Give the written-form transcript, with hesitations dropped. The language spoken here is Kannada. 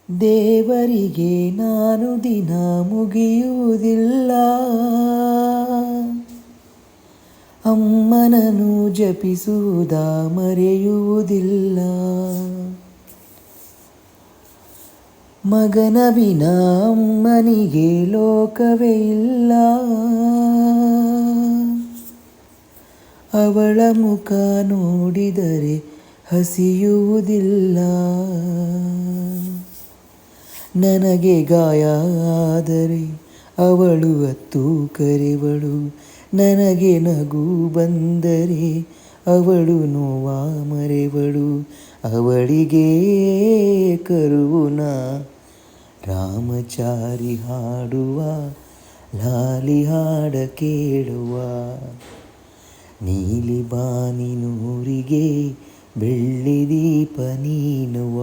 ದೇವರಿಗೆ ನಾನು ದಿನ ಮುಗಿಯುವುದಿಲ್ಲ, ಅಮ್ಮನನ್ನು ಜಪಿಸುವುದ ಮರೆಯುವುದಿಲ್ಲ. ಮಗನ ವಿನ ಅಮ್ಮನಿಗೆ ಲೋಕವೇ ಇಲ್ಲ, ಅವಳ ಮುಖ ನೋಡಿದರೆ ಹಸಿಯುವುದಿಲ್ಲ. ನನಗೆ ಗಾಯ ಆದರೆ ಅವಳು ಅತ್ತು ಕರೆವಳು, ನನಗೆ ನಗು ಬಂದರೆ ಅವಳು ನೋವ ಮರೆವಳು. ಅವಳಿಗೆ ಕರುಣ ರಾಮಚಾರಿ ಹಾಡುವ ಲಾಲಿ ಹಾಡ ಕೇಳುವ. ನೀಲಿ ಬಾನಿನೂರಿಗೆ ಬೆಳ್ಳಿ ದೀಪ ನೀನುವ.